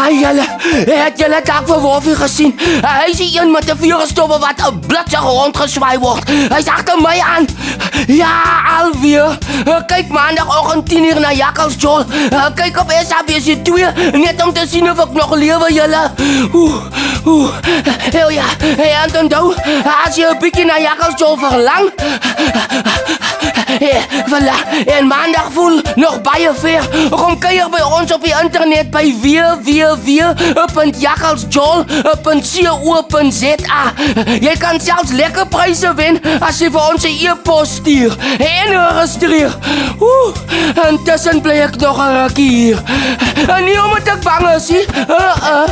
Julle, het julle dalk vir Wolfie gesien? Hy is die een met die vuurstowwe wat 'n blitsig rondgeswaai word. Hy's agter my aan. Ja, alweer. Kyk maandagoggend 10:00 na Jakkals Joel. Kyk op SABC 2 net om te sien of ek nog lewe, julle. Ja, en onthou, as jy 'n bietjie na Jakkals Joel verlang, voilà, en maandag voel nog baie ver. Kom kuier by ons op die internet by www.jakkalsjoel.co.za. Jy kan selfs lekker pryse wen as jy vir ons 'n e-pos stuur en registreer. Intussen bly ek nog 'n rukkie hier. En nie omdat ek bang is nie. Ah!